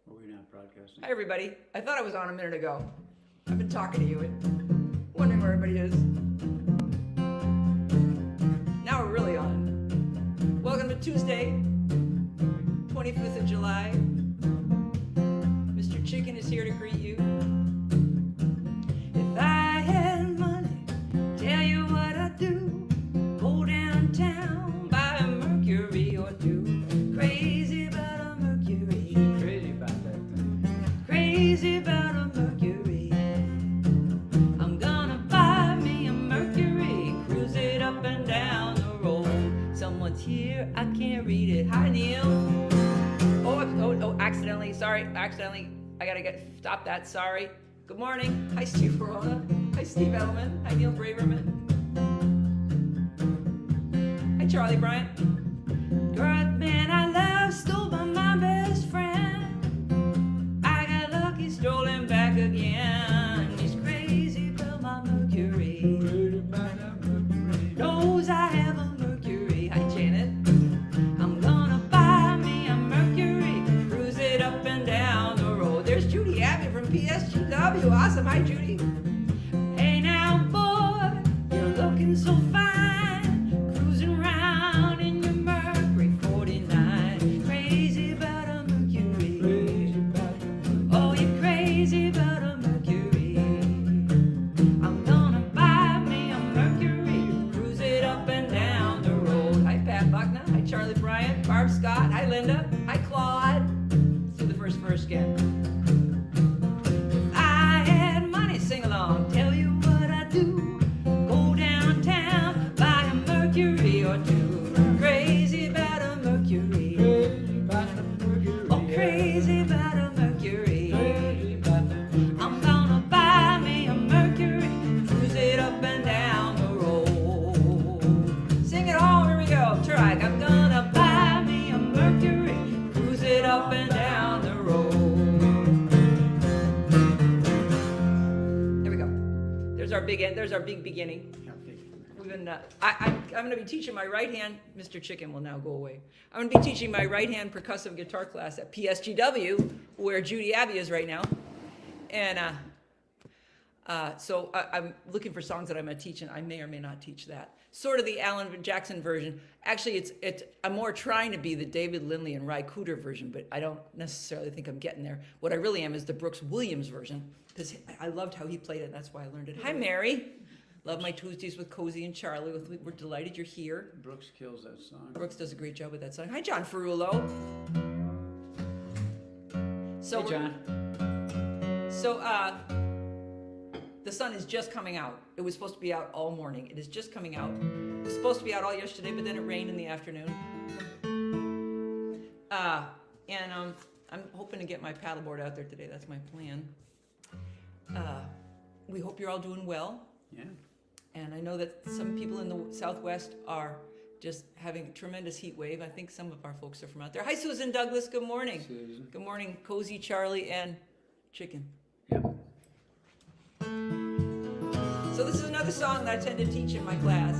Are we not broadcasting? Hi, everybody. I thought I was on a minute ago. I've been talking to you and wondering where everybody is. Now we're really on. Welcome to Tuesday, 25th of July. Mr. Chicken is here to greet you. If I had money, tell you what I'd do. Go downtown, buy a Mercury or two. Crazy about a Mercury. Crazy about that thing. Crazy about a Mercury. I'm gonna buy me a Mercury. Cruise it up and down the road. Someone's here, I can't read it. Hi, Neil. Oh, accidentally. Sorry, accidentally. I gotta stop that. Sorry. Good morning. Hi, Steve Verona. Hi, Steve Edelman. Hi, Neil Braverman. Hi, Charlie Bryant. Girl, man I love stole by my best friend. I got lucky, stolen back again. He's crazy about my Mercury. Crazy about that Mercury. Knows I have a Mercury. Hi, Janet. I'm gonna buy me a Mercury. Cruise it up and down the road. There's Judy Abbott from PSGW. Awesome. Hi, Judy. Hey now, boy, you're looking so fine. Cruising around in your Mercury 49. Crazy about a Mercury. Crazy about that Mercury. Oh, you're crazy about a Mercury. I'm gonna buy me a Mercury. Cruise it up and down the road. Hi, Pat Buckner. Hi, Charlie Bryant. Barb Scott. Hi, Linda. Hi, Claude. Let's do the first verse again. If I had money, sing along. Tell you what I do. Go downtown, buy a Mercury or two. Crazy about a Mercury. Crazy about that Mercury. Oh, crazy about a Mercury. Crazy about that Mercury. I'm gonna buy me a Mercury, cruise it up and down the road. Sing it all, here we go. Try. I'm gonna buy me a Mercury, cruise it up and down the road. There we go. There's our big end. There's our big beginning. We've been, I'm going to be teaching my right hand. Mr. Chicken will now go away. I'm going to be teaching my right hand percussive guitar class at PSGW, where Judy Abbey is right now. And so I'm looking for songs that I'm going to teach, and I may or may not teach that. Sort of the Alan Jackson version. Actually, I'm more trying to be the David Lindley and Ry Cooder version, but I don't necessarily think I'm getting there. What I really am is the Brooks Williams version, because I loved how he played it, and that's why I learned it. Hi, Mary. Love my Tuesdays with Cozy and Charlie. We're delighted you're here. Brooks kills that song. Brooks does a great job with that song. Hi, John Ferrulo. So Hey, John. So, the sun is just coming out. It was supposed to be out all morning. It is just coming out. It was supposed to be out all yesterday, but then it rained in the afternoon. I'm hoping to get my paddleboard out there today. That's my plan. We hope you're all doing well. Yeah. And I know that some people in the Southwest are just having a tremendous heat wave. I think some of our folks are from out there. Hi, Susan Douglas. Good morning. Susan. Good morning, Cozy, Charlie, and Chicken. Yeah. So this is another song that I tend to teach in my class.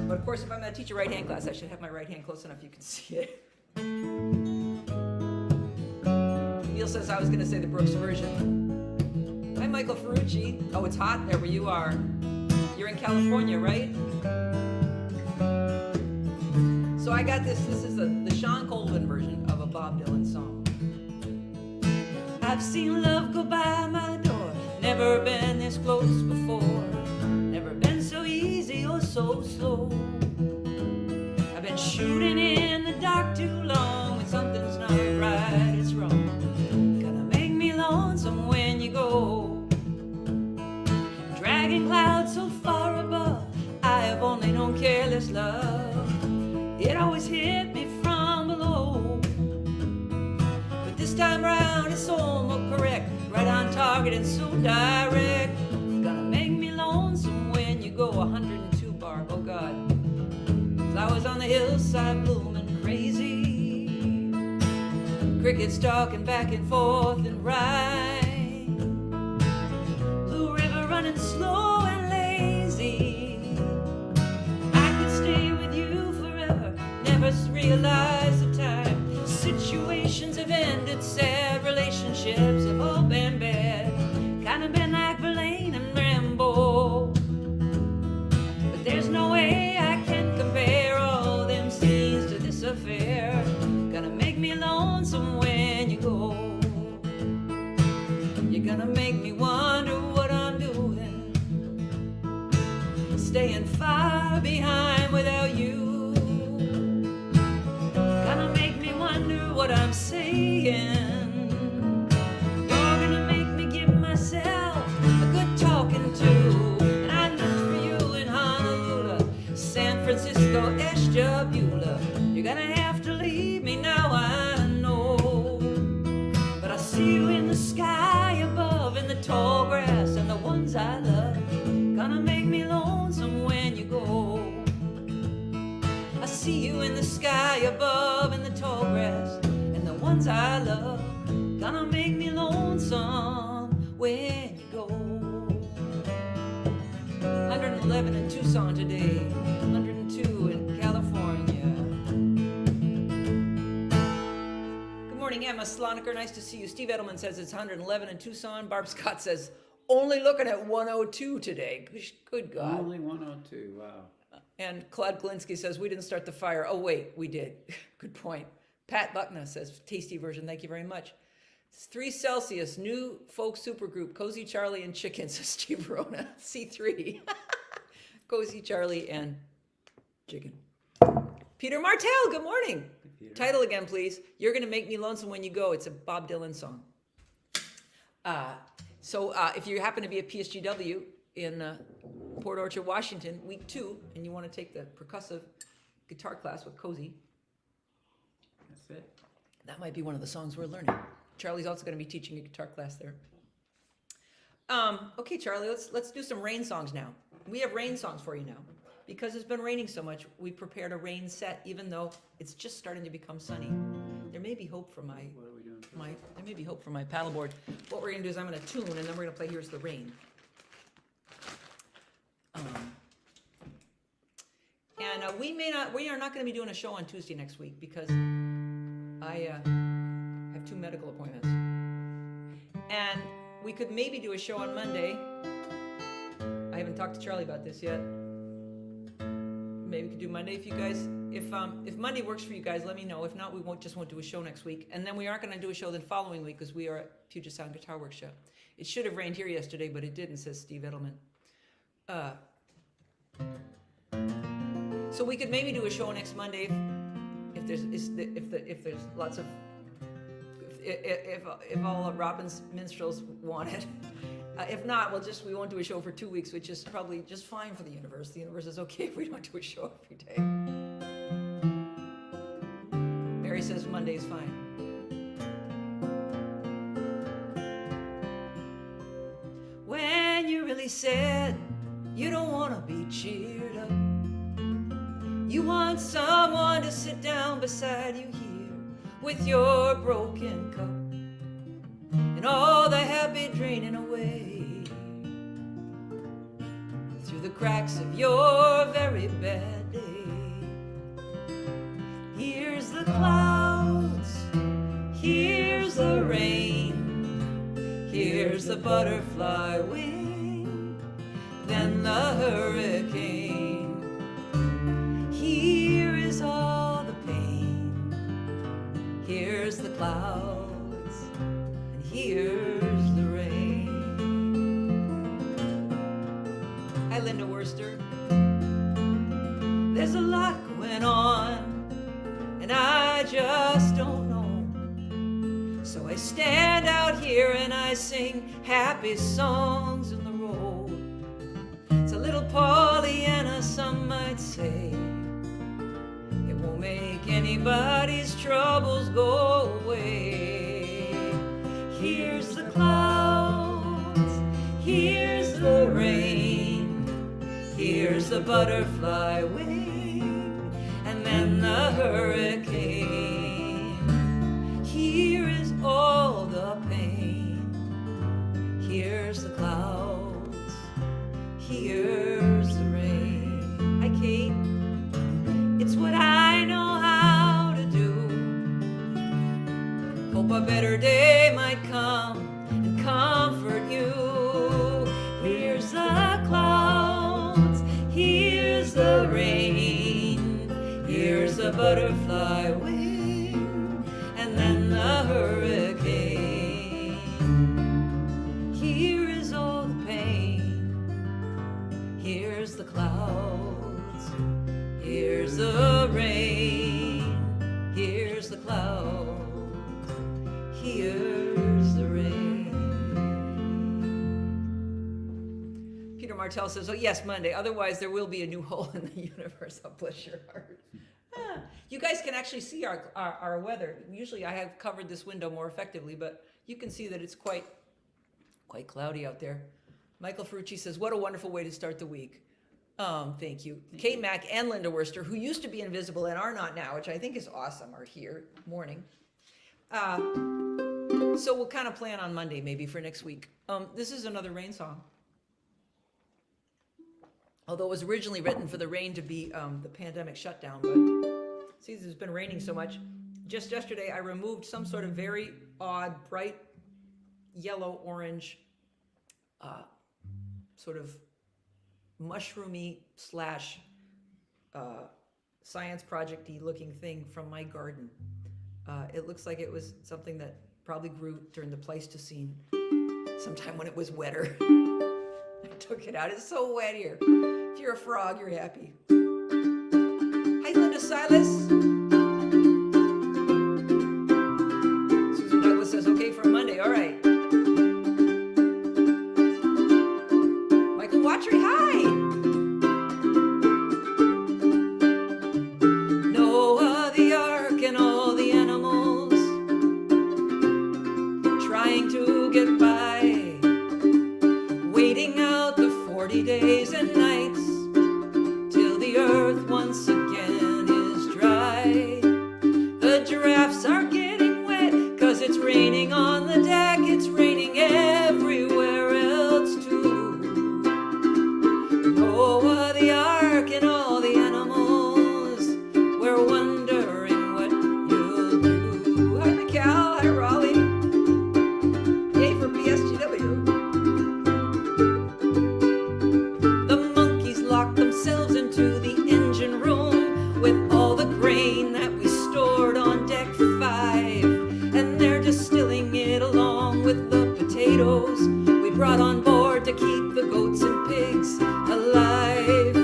But of course, if I'm going to teach a right-hand class, I should have my right hand close enough you can see it. Neil says I was going to say the Brooks version. Hi, Michael Ferrucci. Oh, it's hot there where you are. You're in California, right? So I got this. This is the Sean Colvin version of a Bob Dylan song. I've seen love go by my door. Never been this close before. Never been so easy or so slow. I've been shooting in the dark too long. When something's not right, it's wrong. Gonna make me lonesome when you go. Dragging clouds so far above, I have only known careless love. It always hit me from below. But this time round it's almost correct. Right on target and so direct. Gonna make me lonesome when you go. 102 Barb, oh God. Flowers on the hillside blooming crazy. Crickets talking back and forth and right. Blue River running slow and lazy. I could stay with you forever. Never realize the time. Situations have ended sad relationships have all been bad. Kinda been like Verlaine and Rambo. But there's no way I can compare all them scenes to this affair. Gonna make me lonesome when you go. You're gonna make me wonder what I'm doing, staying far behind without you. Gonna make me wonder what I'm saying. You're gonna make me give myself a good talking to. And I look for you in Honolulu, San Francisco, Ashtabula. You're gonna have to leave me now, I know. But I see you in the sky above, in the tall grass and the ones I love. Gonna make me lonesome when you go. I see you in the sky above, in the tall grass and the ones I love. Gonna make me lonesome when you go. 111 in Tucson today, 102 in California. Good morning, Emma Sloniker. Nice to see you. Steve Edelman says it's 111 in Tucson. Barb Scott says only looking at 102 today. Good God. Only 102, wow. And Claude Galinsky says we didn't start the fire. Oh, wait, we did. Good point. Pat Buckner says tasty version. Thank you very much. It's 3 Celsius, new folk supergroup, Cozy Charlie and Chicken, says Steve Verona. C3. Cozy Charlie and Chicken. Peter Martell, good morning. Peter. Title again, please. You're Gonna Make Me Lonesome When You Go. It's a Bob Dylan song. So if you happen to be at PSGW in Port Orchard, Washington, week 2, and you want to take the percussive guitar class with Cozy, That's it. that might be one of the songs we're learning. Charlie's also going to be teaching a guitar class there. Okay, Charlie, let's do some rain songs now. We have rain songs for you now. Because it's been raining so much, we prepared a rain set, even though it's just starting to become sunny. There may be hope for What are we doing? there may be hope for my paddleboard. What we're going to do is I'm going to tune, and then we're going to play Here's the Rain. We are not going to be doing a show on Tuesday next week because I have 2 medical appointments. And we could maybe do a show on Monday. I haven't talked to Charlie about this yet. Maybe we could do Monday if you guys, if Monday works for you guys, let me know. If not, we won't do a show next week. And then we aren't going to do a show the following week because we are at Puget Sound Guitar Workshop. It should have rained here yesterday, but it didn't, says Steve Edelman. So we could maybe do a show next Monday if there's lots of if all of Robin's minstrels want it. If not, we won't do a show for 2 weeks, which is probably just fine for the universe. The universe is okay if we don't do a show every day. Mary says Monday's fine. When you're really sad, you don't want to be cheered up. You want someone to sit down beside you here with your broken cup and all the happy draining away through the cracks of your very bad day. Here's the clouds, here's the rain, here's the butterfly wing, then the hurricane. Here is all the pain, here's the clouds, and here's the rain. Hi, Linda Worcester. There's a lot going on, and I just don't know. So I stand out here and I sing happy songs in the road. It's a little Pollyanna, some might say. It won't make anybody's troubles go away. Here's the clouds, here's the rain, here's the butterfly wing, and then the hurricane. Here is all the pain, here's the clouds, here's the rain. Hi, Kate. It's what I know how to do. Hope a better day might come and comfort you. Here's the clouds, here's the rain, here's the butterfly wing, and then the hurricane. Here is all the pain, here's the clouds, here's the rain, here's the clouds, here's the rain. Peter Martell says, oh yes, Monday, otherwise there will be a new hole in the universe. Oh, bless your heart. You guys can actually see our weather. Usually I have covered this window more effectively, but you can see that it's quite cloudy out there. Michael Ferrucci says, what a wonderful way to start the week. Thank you. Kate Mack and Linda Worster, who used to be invisible and are not now, which I think is awesome, are here. Morning. So we'll kind of plan on Monday maybe for next week. This is another rain song. Although it was originally written for the rain to be the pandemic shutdown, but see, it's been raining so much. Just yesterday, I removed some sort of very odd, bright yellow, orange, sort of mushroomy slash science project-y looking thing from my garden. It looks like it was something that probably grew during the Pleistocene, sometime when it was wetter. I took it out. It's so wet here. If you're a frog, you're happy. Hi, Linda Silas. Susan Douglas says, okay for Monday. All right. Michael Watry, hi. Noah, the ark, and all the animals trying to get by, waiting out the 40 days and nights till the earth once again is dry. The giraffes are getting wet 'cause it's raining on the deck, it's raining everywhere else too. Noah, the ark, and all the animals, we're wondering what you'll do. Hi, Mikal. Hi, Raleigh. Yay for PSGW. The monkeys locked themselves into the engine room with all the grain that we stored on deck 5, and they're distilling it along with the potatoes we brought on board to keep the goats and pigs alive.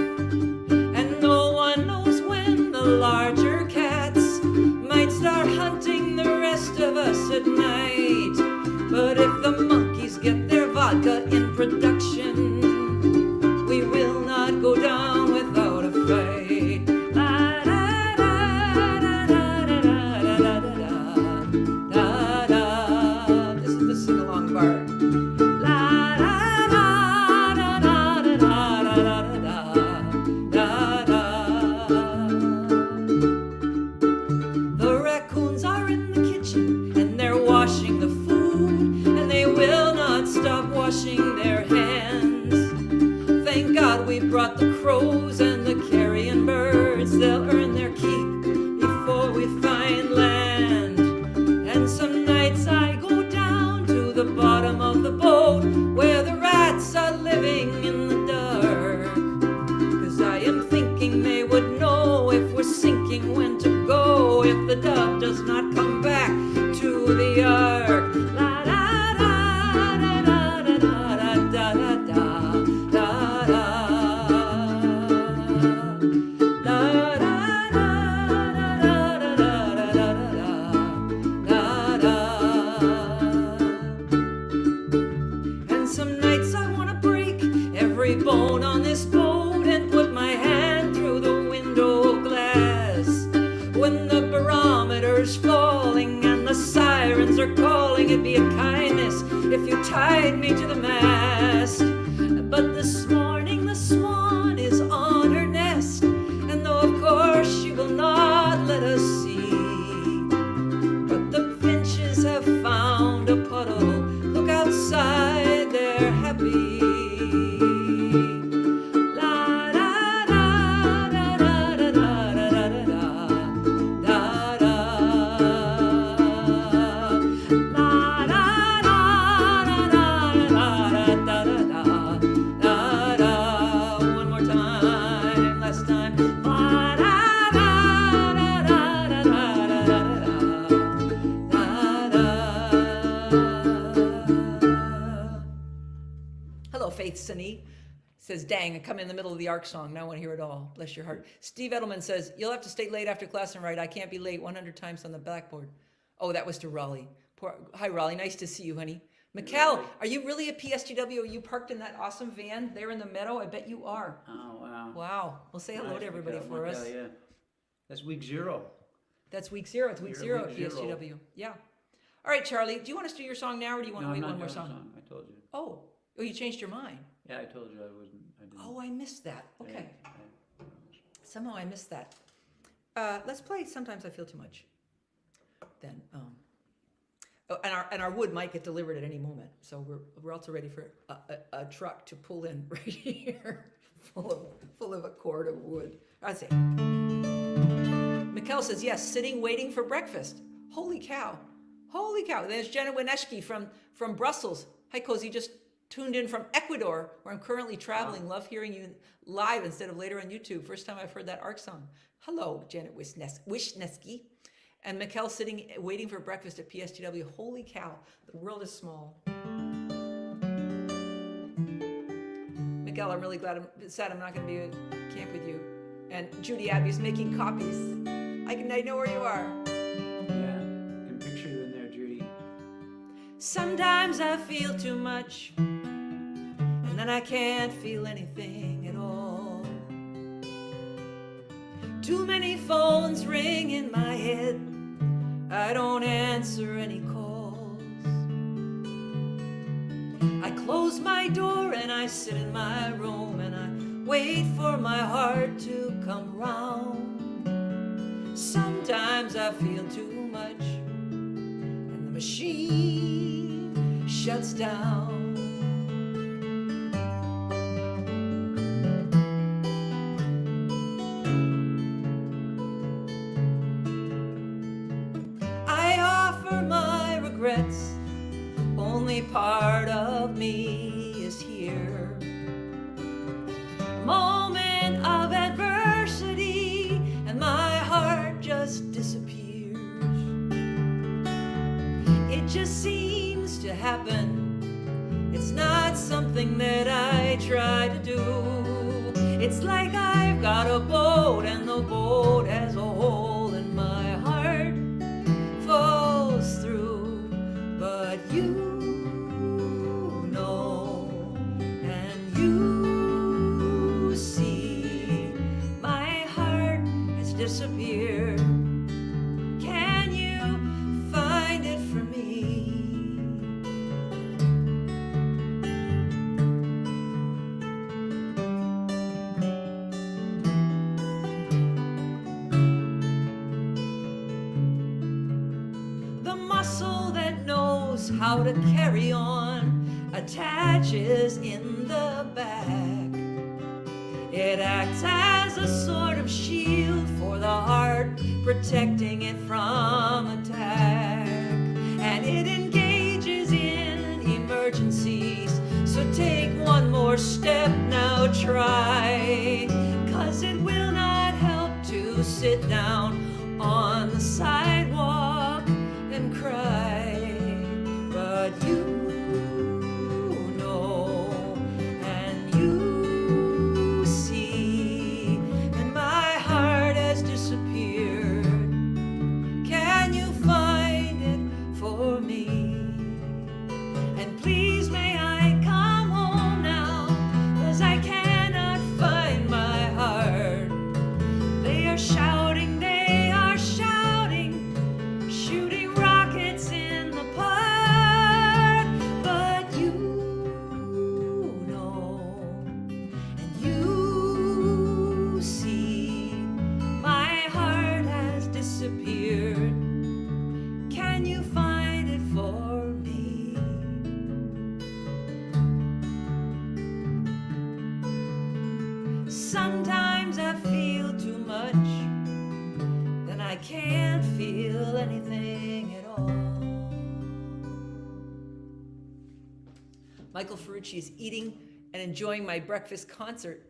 And no one knows when the larger cats might start hunting the rest of us at night. But if the monkeys get their vodka in production, we will not go down without a fight. La, da, da, da, da, da, da, da, da, da, da. This is the sing-along part. La, da, da, da, da, da, da, da, da, da. The raccoons are in the kitchen and they're washing the food, and they will not stop washing their hands. Thank God we brought the crows and the carrion birds. They'll earn their keep before we find land. And some nights I go down to the bottom of the boat where the rats are living in the dark. 'Cause I am thinking they would know if we're sinking, when to go if the dove does not come back to the ark. La, da, da, da, da, da, da, da, da, da, da, da. La, da, da, da, da, da, da, da, da, da. And some nights I wanna break every bone on this boat and put my hand through the window glass. When the barometer's falling and the sirens are calling, it'd be a kindness if you tied me to the mast. But this morning the swan is on her nest, and though of course she will not let us see, but the finches have found a puddle. Look outside, they're happy. La, da, da, da, da, da, da, da, da, da, da, da. La, da, Faith Sani says, dang, I come in the middle of the ARC song. Now I want to hear it all. Bless your heart. Steve Edelman says, you'll have to stay late after class and write. I can't be late 100 times on the blackboard. Oh, that was to Raleigh. Hi, Raleigh. Nice to see you, honey. Mikkel, are you really a PSGW? Are you parked in that awesome van there in the meadow? I bet you are. Oh, wow. Wow. Well, say hello to everybody for us. Yeah. That's week 0. That's week 0. It's week You're 0 week at 0. PSGW. Yeah. All right, Charlie. Do you want us to do your song now, or do you want No, to I'm wait not one more doing a song? I told you. Oh, you changed your mind. Yeah, I told you I didn't. Oh, I missed that. Okay. Yeah. Somehow I missed that. Let's play Sometimes I Feel Too Much. Then, and our wood might get delivered at any moment. So we're also ready for a truck to pull in right here, full of a cord of wood. I see. Mikkel says, yes, sitting waiting for breakfast. Holy cow. Holy cow. There's Jenna Wineski from Brussels. Hi, Cozy. Just tuned in from Ecuador, where I'm currently traveling. Wow. Love hearing you live instead of later on YouTube. First time I've heard that ARC song. Hello, Janet Wisneski. And Mikkel sitting, waiting for breakfast at PSGW. Holy cow, the world is small. Mikkel, I'm really sad I'm not going to be at camp with you. And Judy Abbey's making copies. I know where you are. Yeah, I can picture you in there, Judy. Sometimes I feel too much, and then I can't feel anything at all. Too many phones ring in my head, I don't answer any calls. I close my door and I sit in my room and I wait for my heart to come round. Sometimes I feel too much and the machine shuts down. I offer my regrets, only part of me is here. A moment of adversity and my heart just disappears. It just seems to happen. It's not something that I try to do. It's like I've got a boat and the boat has a hole in my heart, falls through, but you know and you see my heart has disappeared. Can you find it for me? The muscle that knows how to carry on attaches in the back. It acts as a sort of shield for the heart, protecting it from attack. And it engages in emergencies. So take one more step now, try. 'Cause it will not help to sit down on the sidewalk and cry. But you know and you see, and my heart has disappeared. Can you find it for me? And please may I come home now, 'cause I cannot find my heart. They are shouting, shooting rockets in the park. But you know and you see, my heart has disappeared. Can you find it for me? Sometimes I feel too much, then I can't feel anything at all. Michael Ferrucci is eating and enjoying my breakfast concert.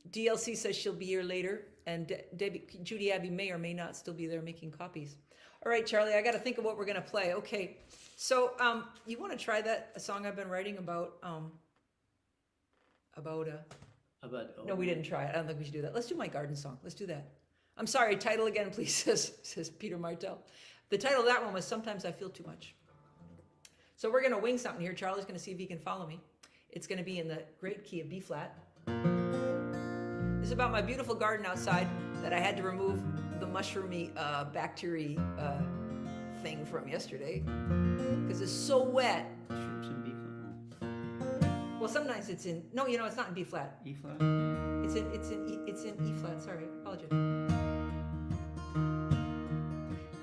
DLC says she'll be here later, and Judy Abbey may or may not still be there making copies. All right, Charlie, I got to think of what we're going to play. Okay, so you want to try a song I've been writing about about About no, we didn't try it. I don't think we should do that. Let's do my garden song. Let's do that. I'm sorry, title again, please, says Peter Martell. The title of that one was Sometimes I Feel Too Much. So we're going to wing something here. Charlie's going to see if he can follow me. It's going to be in the great key of B flat. This is about my beautiful garden outside that I had to remove the mushroomy bacteria thing from yesterday because it's so wet. Shrooms in B flat. Well, sometimes it's in, no, it's not in B flat. E flat? It's in E flat. Sorry, apologize.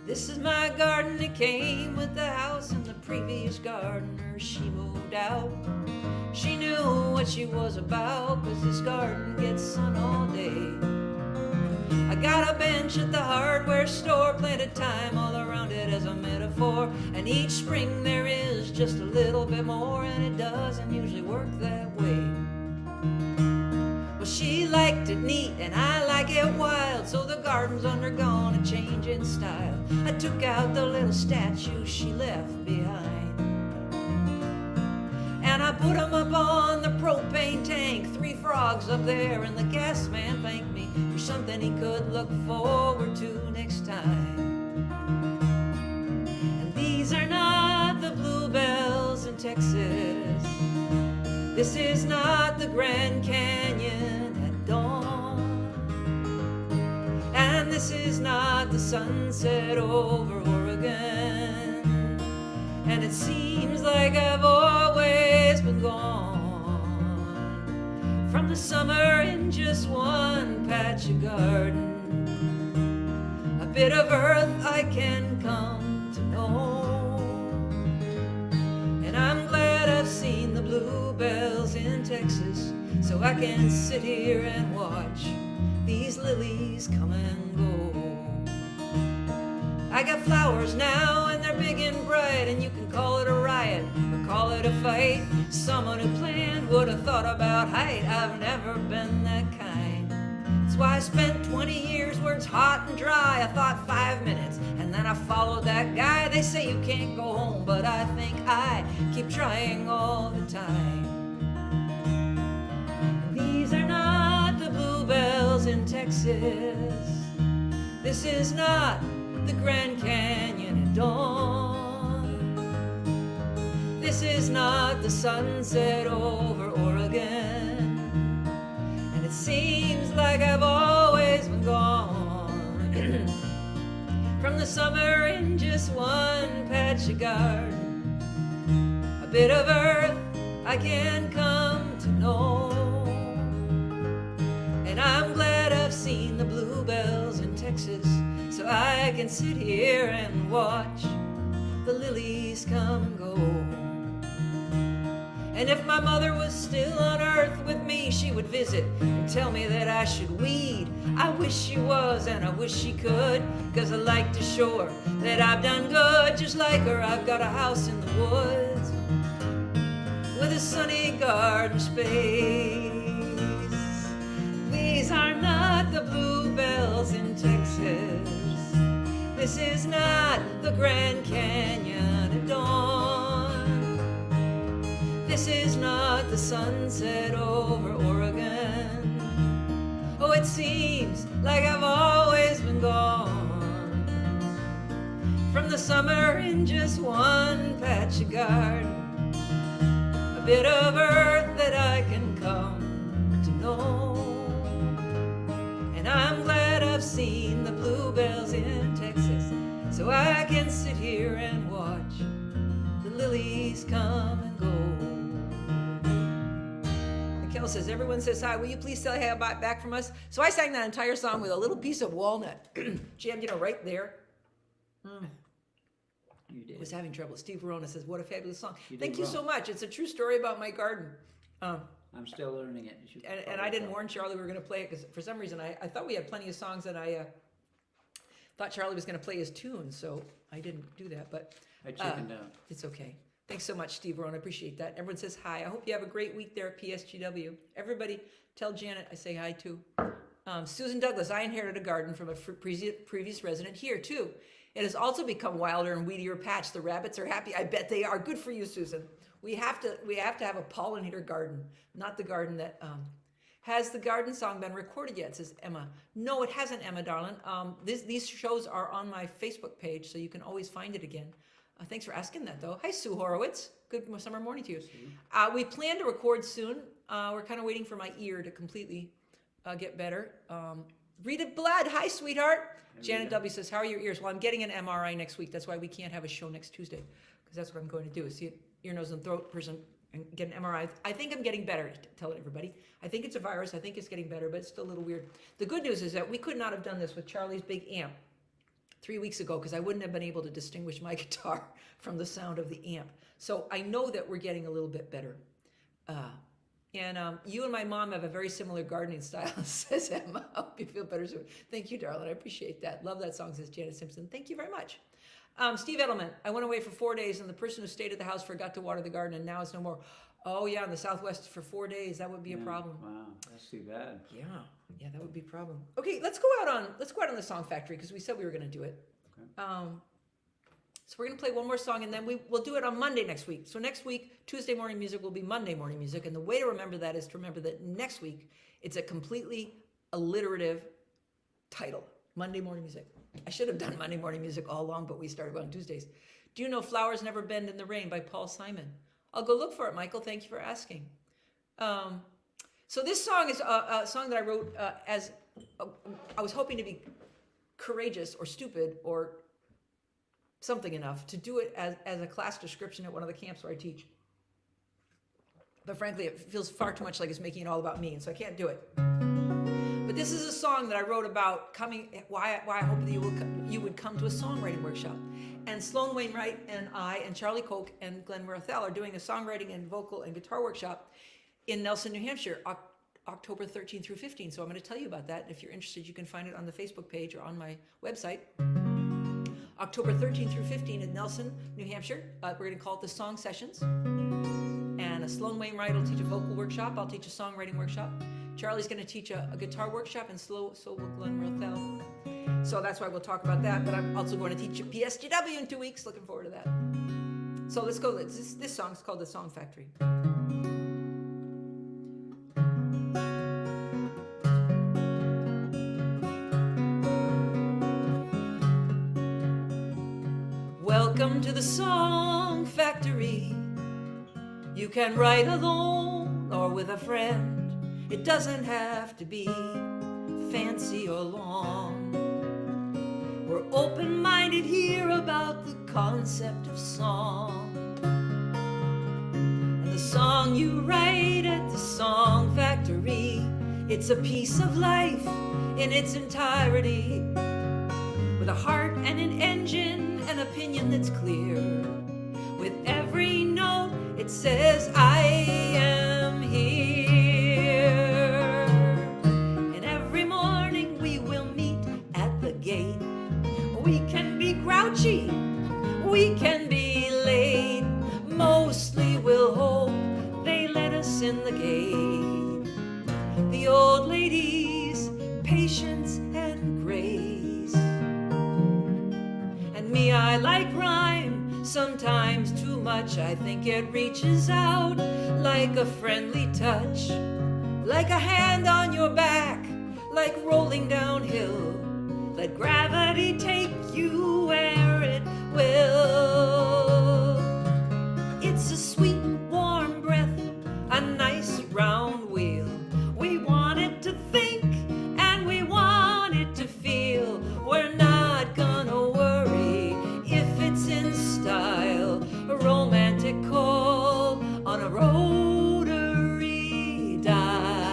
This is my garden. It came with the house, and the previous gardener she moved out. She knew what she was about, 'cause this garden gets sun all day. I got a bench at the hardware store, planted thyme all around it as a metaphor. And each spring there is just a little bit more, and it doesn't usually work that way. Well, she liked it neat and I like it wild, so the garden's undergone a change in style. I took out the little statue she left behind, and I put 'em up on the propane tank. 3 frogs up there, and the gas man thanked me for something he could look forward to next time. And these are not the bluebells in Texas. This is not the Grand Canyon at dawn. And this is not the sunset over Oregon. And it seems like I've always been gone from the summer in just one patch of garden. A bit of earth I can come to know. And I'm glad I've seen the bluebells in Texas, so I can sit here and watch these lilies come and go. I got flowers now, and they're big and bright, and you can call it a riot or call it a fight. Someone who planned would have thought about height. I've never been that kind. That's why I spent 20 years where it's hot and dry. I thought 5 minutes, and then I followed that guy. They say you can't go home, but I think I keep trying all the time. These are not the bluebells in Texas. This is not the Grand Canyon at dawn. This is not the sunset over Oregon. And it seems like I've always been gone from the summer in just one patch of garden. A bit of earth I can come to know. And I'm glad I've seen the bluebells in Texas, so I can sit here and watch the lilies come and go. And if my mother was still on earth with me, she would visit and tell me that I should weed. I wish she was, and I wish she could, 'cause I like to show her that I've done good. Just like her, I've got a house in the woods with a sunny garden space. These are not the bluebells in Texas. This is not the Grand Canyon at dawn. This is not the sunset over Oregon. Oh, it seems like I've always been gone from the summer in just one patch of garden. A bit of earth that I can come to know. And I'm glad I've seen the bluebells in Texas, so I can sit here and watch the lilies come and go. Kel says, everyone says hi. Will you please say hi back from us? So I sang that entire song with a little piece of walnut jammed, right there. You did. Was having trouble. Steve Verona says, what a fabulous song. You did Thank you well. so much. It's a true story about my garden. I'm still learning it. You should And follow I didn't that. warn Charlie we were going to play it because for some reason I thought we had plenty of songs, and I thought Charlie was going to play his tune, so I didn't do that. But I chickened out. it's okay. Thanks so much, Steve Verona. I appreciate that. Everyone says hi. I hope you have a great week there at PSGW. Everybody tell Janet I say hi too. Susan Douglas, I inherited a garden from a previous resident here too. It has also become wilder and weedier patch. The rabbits are happy. I bet they are. Good for you, Susan. We have to have a pollinator garden, not the garden that has the garden song been recorded yet, says Emma. No, it hasn't, Emma, darling. These shows are on my Facebook page, so you can always find it again. Thanks for asking that, though. Hi, Sue Horowitz. Good summer morning to you. We plan to record soon. We're kind of waiting for my ear to completely get better. Rita Blad, hi, sweetheart. Janet W. says, how are your ears? Well, I'm getting an MRI next week. That's why we can't have a show next Tuesday, because that's what I'm going to do, is see an ear, nose, and throat person and get an MRI. I think I'm getting better, tell everybody. I think it's a virus. I think it's getting better, but it's still a little weird. The good news is that we could not have done this with Charlie's big amp 3 weeks ago, because I wouldn't have been able to distinguish my guitar from the sound of the amp. So I know that we're getting a little bit better. And you and my mom have a very similar gardening style, says Emma. I hope you feel better soon. Thank you, darling. I appreciate that. Love that song, says Janet Simpson. Thank you very much. Steve Edelman, I went away for 4 days, and the person who stayed at the house forgot to water the garden, and now it's no more. Oh, yeah, in the Southwest for 4 days. That would be a problem. Wow, that's too bad. Yeah, that would be a problem. Okay, let's go out on the Song Factory, because we said we were going to do it. Okay. So we're going to play one more song, and then we'll do it on Monday next week. So next week, Tuesday morning music will be Monday morning music. And the way to remember that is to remember that next week, it's a completely alliterative title, Monday morning music. I should have done Monday morning music all along, but we started on Tuesdays. Do you know Flowers Never Bend in the Rain by Paul Simon? I'll go look for it, Michael. Thank you for asking. So this song is a song that I wrote as I was hoping to be courageous or stupid or something enough to do it as a class description at one of the camps where I teach. But frankly, it feels far too much like it's making it all about me, and so I can't do it. But this is a song that I wrote about why I hope that you would come to a songwriting workshop. And Sloan Wainwright and I and Charlie Koch and Glenn Marathel are doing a songwriting and vocal and guitar workshop in Nelson, New Hampshire, October 13 through 15. So I'm going to tell you about that. If you're interested, you can find it on the Facebook page or on my website. October 13 through 15 in Nelson, New Hampshire. We're going to call it the Song Sessions. And Sloan Wainwright will teach a vocal workshop. I'll teach a songwriting workshop. Charlie's going to teach a guitar workshop, and so will Glenn Rothel. So that's why we'll talk about that. But I'm also going to teach a PSGW in 2 weeks. Looking forward to that. So let's go. This song's called The Song Factory. Welcome to the Song Factory. You can write alone or with a friend. It doesn't have to be fancy or long. We're open-minded here about the concept of song. And the song you write at the Song Factory, it's a piece of life in its entirety, with a heart and an engine, an opinion that's clear. With every note it says, I am here. And every morning we will meet at the gate. We can be grouchy, we can be late. Mostly we'll hope they let us in the gate. The old ladies, patience and grace. And me, I like rhyme, sometimes too much. I think it reaches out like a friendly touch, like a hand on your back, like rolling downhill. Let gravity take you where it will. It's a sweet, warm breath, a nice round wheel. We want it to think and we want it to feel. We're not gonna worry if it's in style. A romantic call on a rotary dial.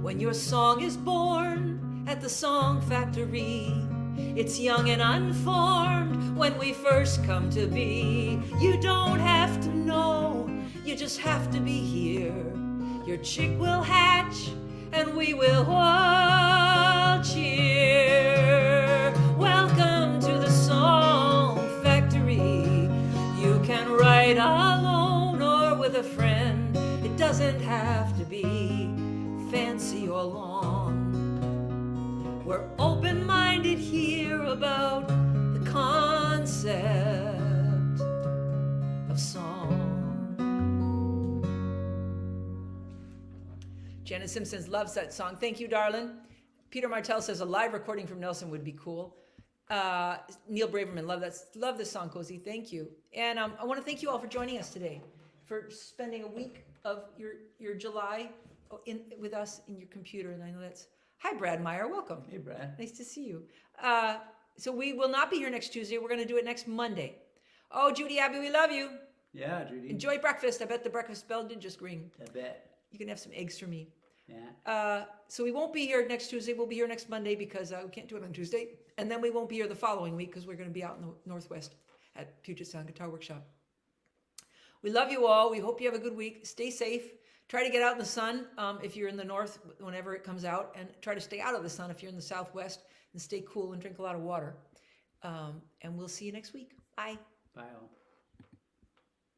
When your song is born at the Song Factory, it's young and unformed when we first come to be. You don't have to know, you just have to be here. Your chick will hatch and we will all cheer. Welcome to the Song Factory. You can write alone or with a friend. It doesn't have to be fancy or long. We're open-minded here about the concept of song. Janet Simpson loves that song. Thank you, darling. Peter Martell says a live recording from Nelson would be cool. Neil Braverman, love this song, Cozy. Thank you. And I want to thank you all for joining us today, for spending a week of your July with us in your computer. And I know that's... Hi, Brad Meyer. Welcome. Hey, Brad. Nice to see you. So we will not be here next Tuesday. We're going to do it next Monday. Oh, Judy Abbey, we love you. Yeah, Judy. Enjoy breakfast. I bet the breakfast bell did just ring. I bet. You can have some eggs for me. Yeah. So we won't be here next Tuesday. We'll be here next Monday because we can't do it on Tuesday. And then we won't be here the following week because we're going to be out in the Northwest at Puget Sound Guitar Workshop. We love you all. We hope you have a good week. Stay safe. Try to get out in the sun if you're in the north whenever it comes out. And try to stay out of the sun if you're in the southwest. And stay cool and drink a lot of water. And we'll see you next week. Bye. Bye all.